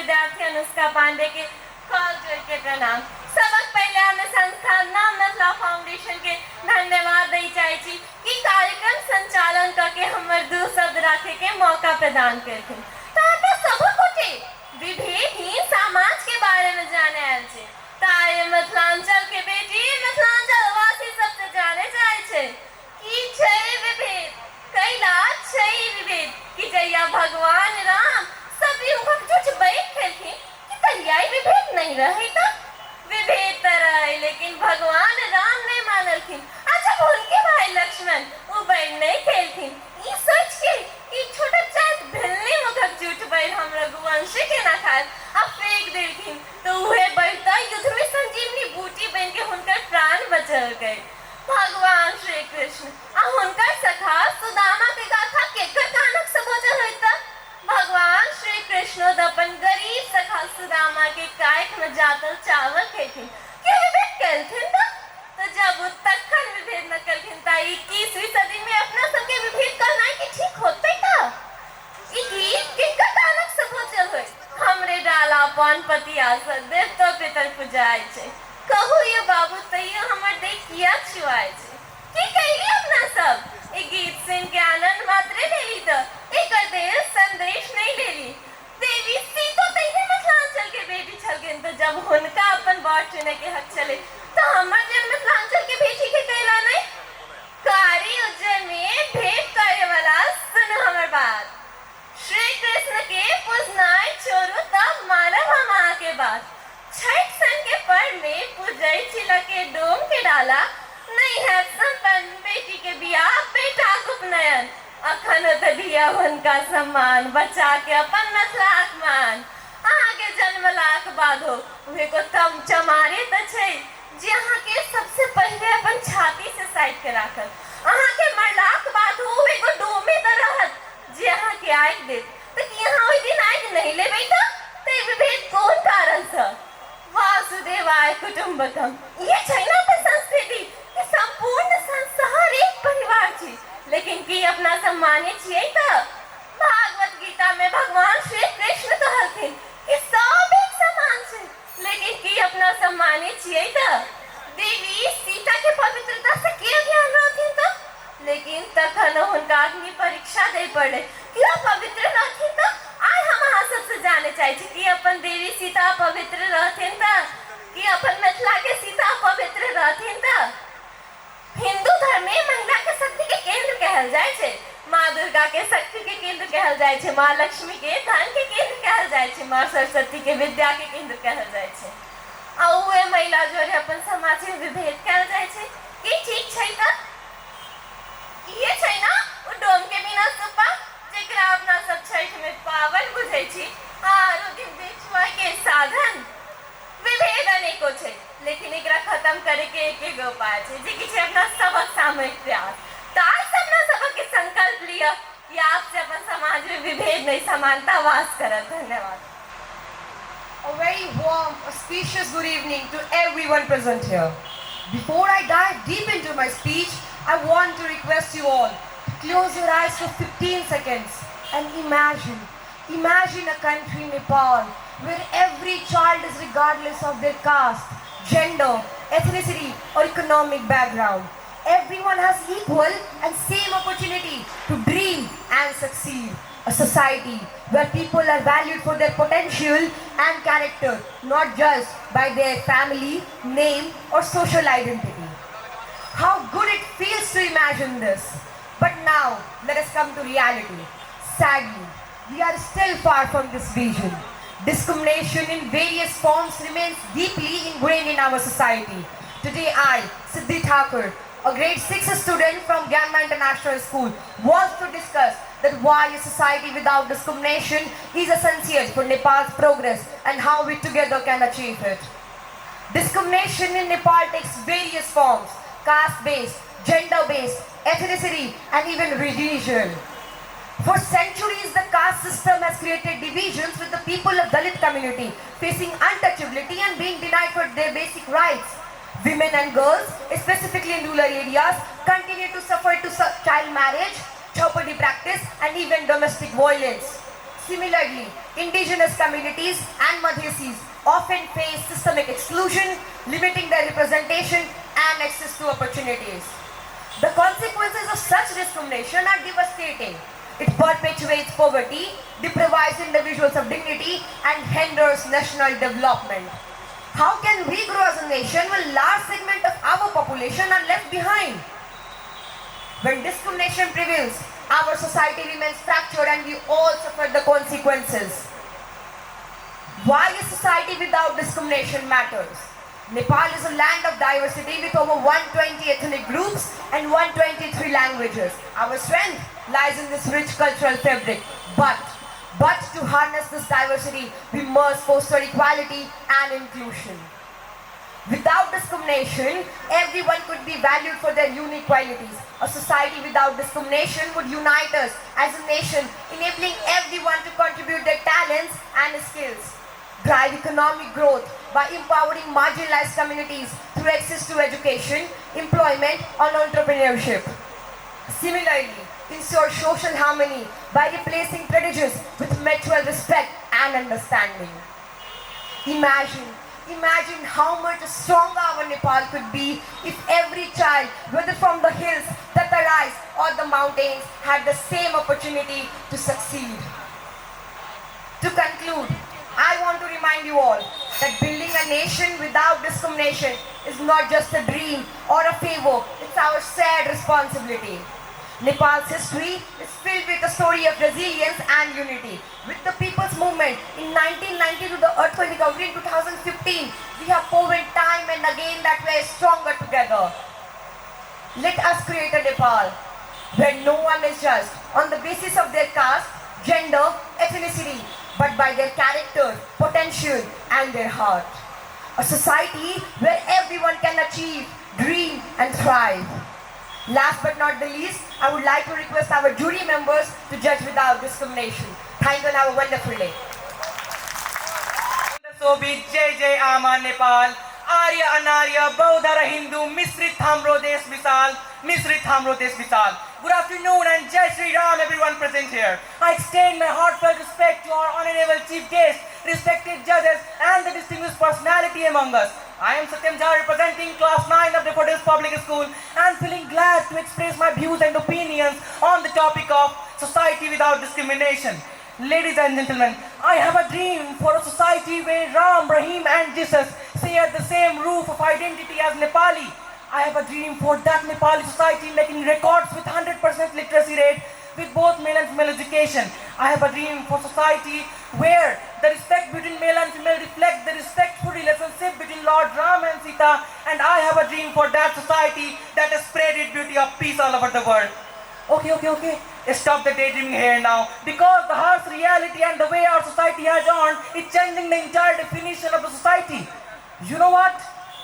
विद्यार्थी अनुष्का पांडे के कॉल करके प्रणाम। सबक पहले हमें संस्थान नामनथला फाउंडेशन के धन्यवाद दी चाहिए कि कार्यक्रम संचालन करके हमर दो शब्द रखे के मौका प्रदान करके ताकि सबक उठे विभेदहीन समाज के बारे में जाने आयल छे। तारे मिथिलांचल के बेटी मिथिलांचल वासी सबसे जाने जाए छे कि छै विभेद कैला छै विभेद कि जैया भगवान राम सब युवक जुट बैठ खेलखिन कि तहिया विभेद नहीं रहे था विभेद तरह लेकिन भगवान राम ने मानलखिन। अच्छा उनके भाई लक्ष्मण वो बैठ नहीं खेलखिन ई सोच के कि छोटा जात भिलने मुखक जुट बैठ हम रघुवंश के ना खाए अब फेंक देलखिन तो वह बैठता युद्ध में संजीवनी बूटी बन के उनका प्राण बचल गए। भगवान श्री कृष्ण आ उनका सखा सुदामा के गाथा केकर कानक से बचल होता। भगवान श्री कृष्ण अपन गरीब सखा सुदामा के कायक में जातल चावल खेथिन कि विभेद करथिन तो जब वो तखन विभेद न करथिन ता 21वीं सदी में अपना सबके विभेद करना कि ठीक होते था ई गीत केकर कानक से बचल होय हमरे डाला पान पति आसर देवता पितर पूजाय छे कहू ये बाबू तैयो हमर देख किया छुआय छे की कहली अपना सब ए गीत सुन के आनंद मात्र लेली तो एकर देर संदेश नहीं लेली। देवी सीतो तैहे मिथिलांचल के बेटी छलकिन तो जब हुनका अपन बाट चुने के हक चले तो हमर जन मिथिलांचल के बेटी के कहला नहीं कारी उज्जैन में भेंट करे वाला सुन हमर बात श्री कृष्ण के पूजनाय छोड़ो तब मानव हम के बात छठ सन के पर्व में पूजय छिला के डोम के डाला नहीं है संपन्न बेटी के बियाह बेटा उपनयन अखन तो दिया उनका सम्मान बचा के अपन नस्लाक मान आगे जन्मलाक बाधो वे को तम चमारे त छै जहाँ के सबसे पहले अपन छाती से साइड के राखल अहाँ के मरलाक बाधो वे को डोमे त रहत जहाँ के आइक दे तो यहाँ ओइ दिन आइक नहीं ले बेटा ते विभेद कौन कारण से वासुदेवाय कुटुंबकम ये छै ना अपन संस्कृति कि संपूर्ण संसार एक परिवार छी लेकिन की अपना सम्मानित छियै त भागवत गीता में भगवान श्री कृष्ण कहलथिन कि सब एक समान छै लेकिन की अपना सम्मानित छियै त देवी सीता के पवित्रता से के ध्यान रहथिन त लेकिन तखन हुनका अग्नि परीक्षा दे पड़े कि पवित्र रहथिन त आइ हम अहाँ सबसे जाने चाहे छी कि अपन देवी सीता पवित्र रहथिन त कि अपन मिथिला के सीता पवित्र रहथिन त हिंदू धर्म में महिला के शक्ति के केंद्र कहल जाय छे माँ दुर्गा के शक्ति के केंद्र कहल जाय छे माँ लक्ष्मी के धन के केंद्र कहल जाय छे माँ सरस्वती के विद्या के केंद्र कहल जाय छे आ उहे महिला जोरे अपन समाज में विभेद कहल जाय छे की ठीक छै त ये छै ना ओ डोम के बिना सुपा जेकरा अपना सब छठ में पावन बुझै छी आरो दिन देखुआ के साधन विभेद अनेको छै लेकिन एकरा खत्म करे के एक उपाय छै जे कि छै अपना सबक सामूहिक प्रयास तार सबना सबक के संकल्प लिया कि आपसे अपन समाज में विभेद नहीं समानता वास करत। धन्यवाद। A very warm, auspicious good evening to everyone present here. Before I dive deep into my speech, I want to request you all to close your eyes for 15 seconds and imagine a country, Nepal, where every child is regardless of their caste, gender, ethnicity or economic background. Everyone has equal and same opportunity to dream and succeed. A society where people are valued for their potential and character, not just by their family, name or social identity. How good it feels to imagine this. But now, let us come to reality. Sadly, we are still far from this vision. Discrimination in various forms remains deeply ingrained in our society. Today I, Siddhi Thakur, a grade 6 student from Gyanma International School, wants to discuss that why a society without discrimination is essential for Nepal's progress and how we together can achieve it. Discrimination in Nepal takes various forms: caste-based, gender-based, ethnicity and even religion. For centuries, the caste system has created divisions with the people of Dalit community facing untouchability and being denied for their basic rights. Women and girls, specifically in rural areas, continue to suffer to child marriage, chhaupadi practice and even domestic violence. Similarly, indigenous communities and Madhesis often face systemic exclusion, limiting their representation and access to opportunities. The consequences of such discrimination are devastating. It perpetuates poverty, deprives individuals of dignity, and hinders national development. How can we grow as a nation when large segment of our population are left behind? When discrimination prevails, our society remains fractured and we all suffer the consequences. Why a society without discrimination matters? Nepal is a land of diversity with over 120 ethnic groups and 123 languages. Our strength lies in this rich cultural fabric. But to harness this diversity, we must foster equality and inclusion. Without discrimination, everyone could be valued for their unique qualities. A society without discrimination would unite us as a nation, enabling everyone to contribute their talents and skills. Drive economic growth by empowering marginalized communities through access to education, employment, and entrepreneurship. Similarly, ensure social harmony by replacing prejudice with mutual respect and understanding. Imagine how much stronger our Nepal could be if every child, whether from the hills, Tatarais or the mountains, had the same opportunity to succeed. To conclude, I want to remind you all that building a nation without discrimination is not just a dream or a favor, it's our shared responsibility. Nepal's history is filled with a story of resilience and unity. With the People's Movement in 1990 to the earthquake recovery in 2015, we have proven time and again that we are stronger together. Let us create a Nepal where no one is judged on the basis of their caste, gender, ethnicity, but by their character, potential, and their heart. A society where everyone can achieve, dream, and thrive. Last but not the least, I would like to request our jury members to judge without discrimination. Thank you and have a wonderful day. शोभित जय जय आमा नेपाल आर्य अनार्य बौद्ध र हिन्दू मिश्रित हाम्रो देश विशाल मिश्रित हाम्रो देश विशाल. Good afternoon and Jai Shri Ram everyone present here. I extend my heartfelt respect to our honorable chief guests, respected judges and the distinguished personality among us. I am Satyam Jha representing class 9 of Daffodils Public School and feeling glad to express my views and opinions on the topic of society without discrimination. Ladies and gentlemen, I have a dream for a society where Ram, Rahim and Jesus share the same roof of identity as Nepali. I have a dream for that Nepali society making records with 100% literacy rate with both male and female education. I have a dream for society where the respect between male and female reflects the respectful relationship between Lord Ram and Sita, and I have a dream for that society that has spread its beauty of peace all over the world. Okay. Stop the daydreaming here now, because the harsh reality and the way our society has earned is changing the entire definition of the society. You know what?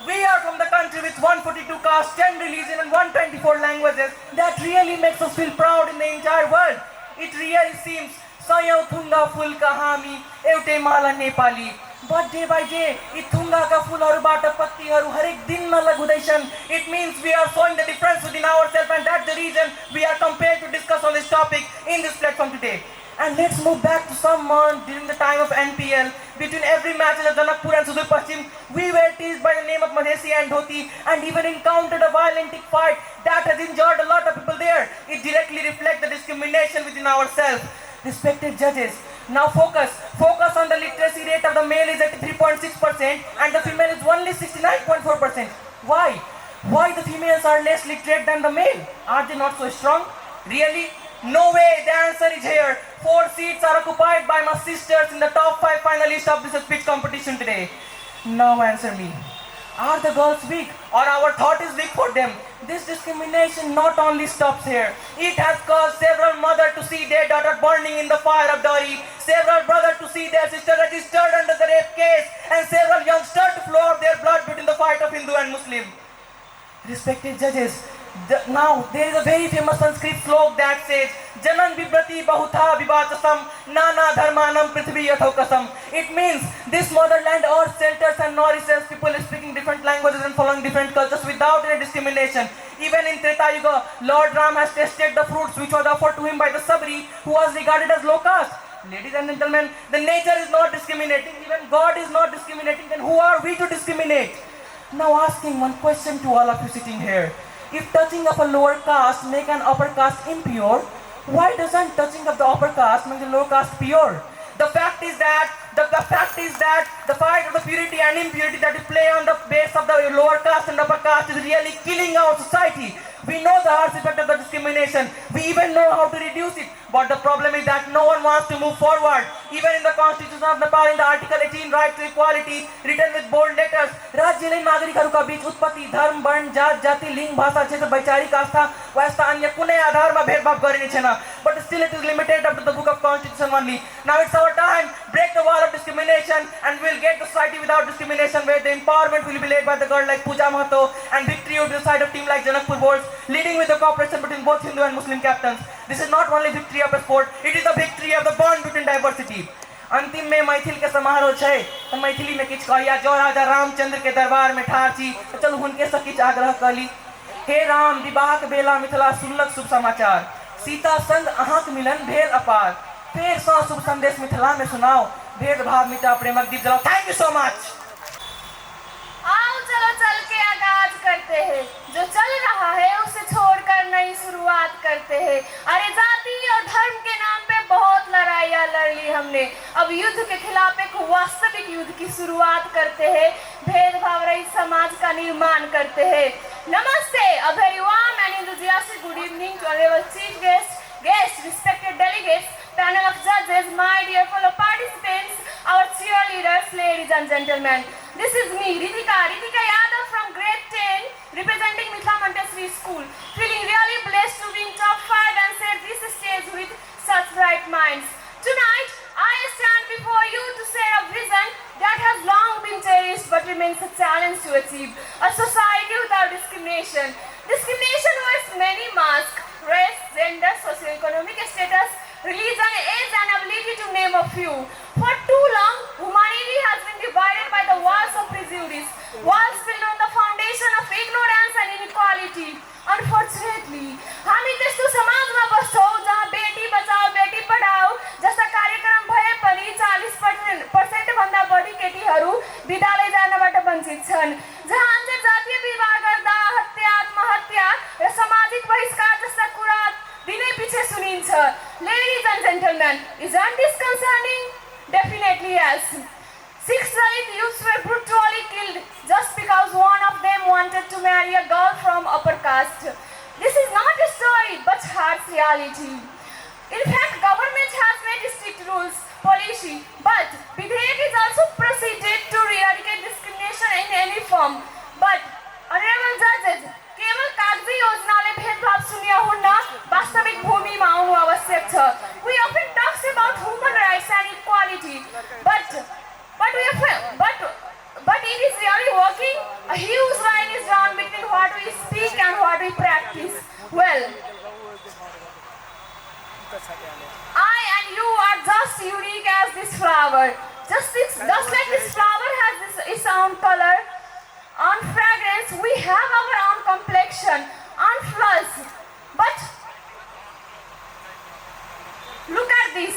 We are from the country with 142 castes, 10 religions and 124 languages. That really makes us feel proud in the entire world. It really seems Sayau Thunga Ful Kahami Eute Mala Nepali. But day by day, it Thunga ka Fulharubata Pattiharu Harik Din Malagudation. It means we are showing the difference within ourselves, and that's the reason we are compelled to discuss on this topic in this platform today. And let's move back to some month during the time of NPL. Between every match in the Janakpur and Sudur Paschim, we were teased by the name of Madhesi and Dhoti and even encountered a violent fight that has injured a lot of people there. It directly reflects the discrimination within ourselves. Respected judges, now focus on the literacy rate of the male is at 3.6% and the female is only 69.4%. Why? Why the females are less literate than the male? Are they not so strong? Really? No way, the answer is here. 4 seats are occupied by my sisters in the top 5 finalists of this speech competition today. Now answer me. Are the girls weak or our thought is weak for them? This discrimination not only stops here. It has caused several mothers to see their daughter burning in the fire of dowry, several brothers to see their sister registered under the rape case, and several youngsters to flow out their blood between the fight of Hindu and Muslim. Respected judges, now there is a very famous Sanskrit slok that says Janan Vibrati Bahutha Vivachasam Nana Dharmanam Prithvi Yathokasam. It means this motherland earth shelters and nourishes people speaking different languages and following different cultures without any discrimination. Even in Treta Yuga, Lord Ram has tasted the fruits which was offered to him by the Sabri, who was regarded as low caste. Ladies and gentlemen, the nature is not discriminating, even God is not discriminating, then who are we to discriminate? Now asking one question to all of you sitting here. If touching of a lower caste make an upper caste impure, why doesn't touching of the upper caste make the lower caste pure? The fact is that the fight of the purity and impurity that we play on the base of the lower caste and upper caste is really killing our society. We know the harsh effect of the discrimination. We even know how to reduce it. But the problem is that no one wants to move forward. Even in the Constitution of Nepal, in the Article 18, right to equality, written with bold letters, राज्यले नागरिकहरूका बीच उत्पत्ति, धर्म, वर्ण, जात, जाति, लिंग, भाषा, क्षेत्र, वैचारिक आस्था वा यस्ता अन्य कुनै आधारमा भेदभाव गरिने छैन. But still it is limited up to the book of Constitution only. Now it's our time. Break the wall of discrimination and we'll get the society without discrimination, where the empowerment will be led by the girl like Pooja Mahato and victory will be the side of team like Janakpur Boys, leading with the cooperation between both Hindu and Muslim captains. This is not only victory of a sport, it is the victory of the bond between diversity. अंतिम में मैथिल के समारोह छै तो मैथिली में किछ कहिया. जो राजा रामचंद्र के दरबार में ठाढ़ छी तो चलू हुनके से किछ आग्रह कली. हे राम, विवाह के बेला मिथिला सुनलक शुभ समाचार, सीता संग अहाँक मिलन भेल अपार. फेर सँ शुभ संदेश मिथिला में सुनाओ, भेदभाव मिटा प्रेमक दीप जलाओ. Thank you so much. आओ चलो चल के आगाज करते हैं, जो चल रहा है उसे छोड़कर नई शुरुआत करते हैं. अरे जाति और धर्म के नाम पे बहुत लड़ाइयाँ लड़ ली हमने, अब युद्ध के खिलाफ एक वास्तविक युद्ध की शुरुआत करते हैं. भेदभाव रहित समाज का निर्माण करते हैं. नमस्ते, a very warm and enthusiastic good evening to our chief guests, respected delegates, panel of judges, my dear fellow participants, our cheerleaders, ladies and gentlemen. This is me, Ritika Yadav from grade 10, representing Mithila Montessori School. Feeling really blessed to be in top 5 and share this stage with such bright minds. Tonight, I stand before you to share a vision that has long been cherished but remains a challenge to achieve. A society without discrimination. Discrimination wears many masks: race, gender, socio-economic status, religion, age and ability to name a few. For too long, humanity has been divided by the walls of prejudice, walls built on the foundation of ignorance and inequality. Unfortunately, हामी त्यस्तो समाजमा बस्छौँ जहाँ बेटी बचाओ बेटी पढाओ जस्ता कार्यक्रम भए पनि 40% भन्दा बढी केटीहरू विद्यालय जानबाट वञ्चित छन्, जहाँ अन्तर्जातीय विवाह गर्दा हत्या, आत्महत्या र सामाजिक बहिष्कार जस्ता कुरा दिनै पछि सुनिन्छ. Ladies and gentlemen, isn't this concerning? Definitely yes. 6 Dalit youths were brutally killed just because one of them wanted to marry a girl from upper caste. This is not a story but harsh reality. In fact, government has made strict rules, policy, but Vidhayek is also proceeded to eradicate discrimination in any form. But, honorable judges, केवल कागजी योजनाले भेदभाव शून्य हुन्न, वास्तविक भूमिमा आउनु आवश्यक छ. We often talk about human rights and equality, but it is really working. A huge line is drawn between what we speak and what we practice. Well, I and you are just unique as this flower. Just like this flower has its own color, on fragrance, we have our own complexion, on flaws. But look at this.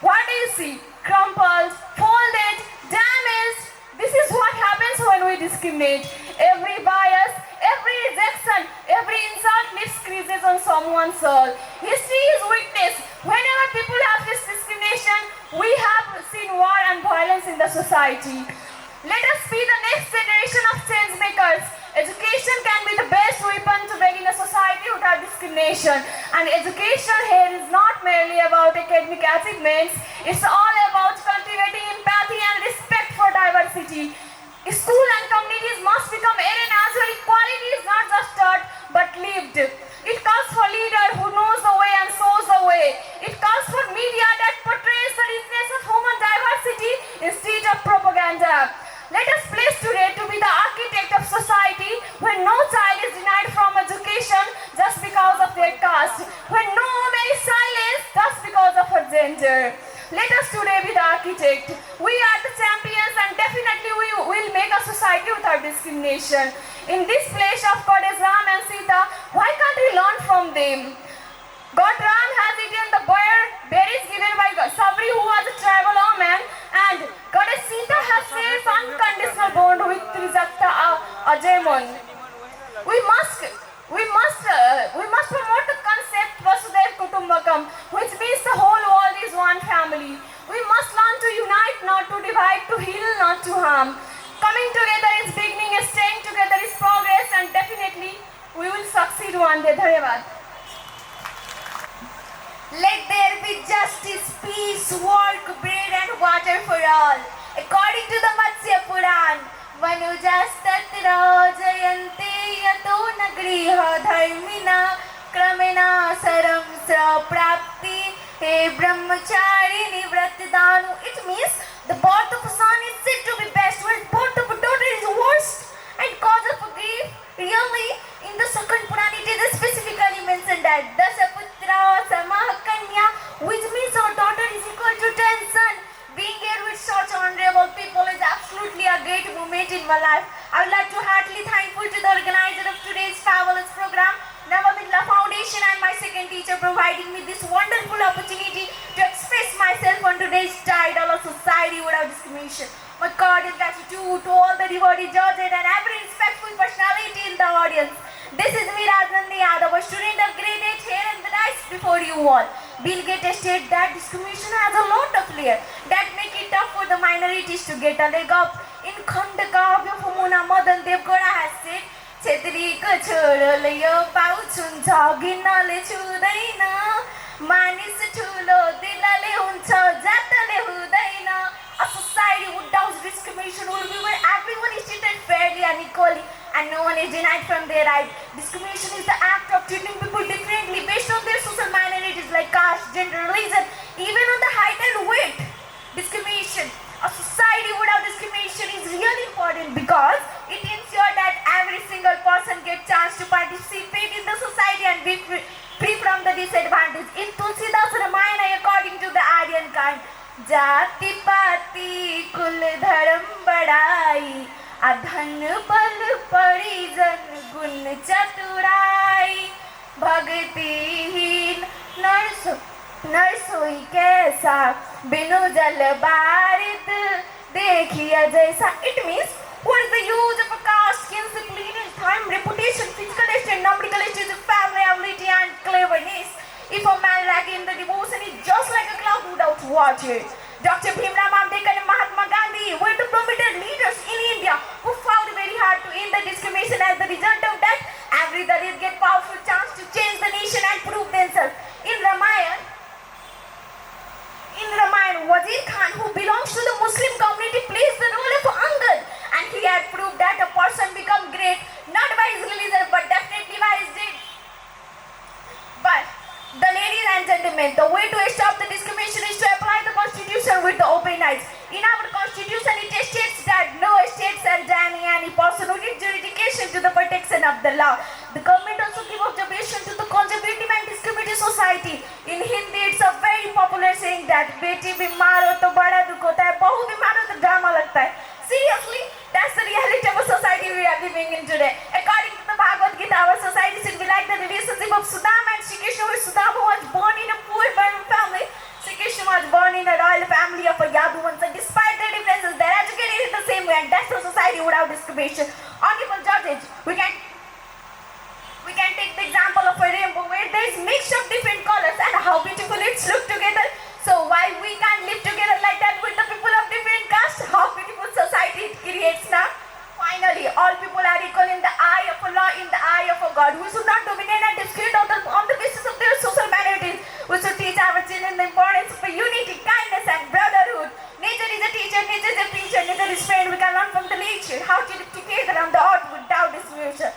What do you see? Crumpled, folded, damaged. This is what happens when we discriminate. Every bias, every rejection, every insult leaves creases on someone's soul. History is witness. Whenever people have this discrimination, we have seen war and violence in the society. Let us be the next generation of change makers. Education can be the best weapon to begin a society without discrimination. And education here is not merely about academic achievements. It's all about cultivating empathy and respect for diversity. School and communities must become arenas where equality is not just taught but lived. It calls for leaders who knows the way and shows the way. It calls for media that portrays the richness of human diversity instead of propaganda. Let us pledge today to be the architect of society where no child is denied from education just because of their caste, where no woman is silenced just because of her gender. Let us today be the architect. We are the champions and definitely we will make a society without discrimination. In this place of goddess Ram and Sita, why can't we learn from them? Gotram has eaten the berries given by Sabri, who was a tribal woman, and Goddess Sita has shared unconditional bond with Trijakta Ajemon. We must promote the concept Vasudhaiva Kutumbakam, which means the whole world is one family. We must learn to unite, not to divide, to heal, not to harm. Coming together is beginning, staying together is progress, and definitely we will succeed one day. Dhanyavad. Let there be justice, peace, work, bread and water for all. According to the Matsya Puran, Manujastatra jayante yato nagriha dharmina kramena saram prapti he brahmachari vratidanu. It means the birth of a son is said to be best, while birth of a daughter is worst and cause of grief. Really, in the second Puran it is specifically mentioned that Dasaputra Samah Kanya, which means our daughter is equal to 10 sons. Being here with such honorable people is absolutely a great moment in my life. I would like to heartily thankful to the organizer of today's fabulous program, Navamidla Foundation, and my second teacher providing me this wonderful opportunity to express myself on today's title of Society Without Discrimination. My cordial gratitude to all the devotee judges and every respectful personality in the audience. This is me, Rajnandi Yadav, a student of grade 8 here in the rise before you all. Bill Gates stated that discrimination has a lot of layers that make it tough for the minorities to get a leg up. In Khandakavya of Mona Madan Devgara has said, Chetri ka chholo yo pauchun ginale chudaina manis thulo dilale huncha jatale hudaina. A society without discrimination will be where everyone is treated fairly and equally and no one is denied from their right. Discrimination is the act of treating people differently based on their social minorities like caste, gender, religion, even on the height and weight. Discrimination. A society without discrimination is really important because it ensures that every single person gets chance to participate in the society and be free from the disadvantage. In Tulsidas Ramayana, according to the Aryan kind, जाति पाति कुल धर्म बड़ाई अधन बल परिजन गुण चतुराई भक्तिहीन नरसोई कैसा बिनु जल बारित देखिया जैसा. It means what is the use of a caste, kin, lineage, time, reputation, physical estate, numerical estate, family ability and cleverness? If a man lacking the devotion is just like a cloud without water. Dr. Bhimrao Ambedkar and Mahatma Gandhi were the prominent leaders in India who fought very hard to end the discrimination. As the result of that, every Dalit get powerful chance to change the nation and prove themselves. In Ramayana, Wazir Khan, who belongs to the Muslim community, plays the role of Angad, and he had proved that a person becomes great not by his religion but definitely by his deed. But the ladies and gentlemen, the way to stop the discrimination is to apply the constitution with the open eyes. In our constitution, it states that no state shall deny any person who needs jurisdiction to the protection of the law. The government also gives observation to the conservative and discriminative society. In Hindi, it's a very popular saying that "Beti bimar ho to bada dukh hota hai, bahu bimar ho to drama lagta hai." Seriously, that's the reality of a society we are living in today. According to the Bhagavad Gita, our society should be like the relationship of Sudama and Shri Krishna, where Sudama was born in a poor family. Shri Krishna was born in a royal family of a Yaduvans, and despite their differences, they're educated in the same way, and that's a society without discrimination. Honorable judges, we can take the example of a rainbow where there is mix of different colors and how beautiful it's look together. So why we can't live together like that with the people of different castes? How beautiful society it creates now. Finally, all people are equal in the eye of Allah, in the eye of a God. We should not dominate and discriminate on the basis of their social minorities. We should teach our children the importance of unity, kindness and brotherhood. Nature is a teacher, nature is a preacher, nature is friend. We can learn from the nature how to live together on the earth without discrimination.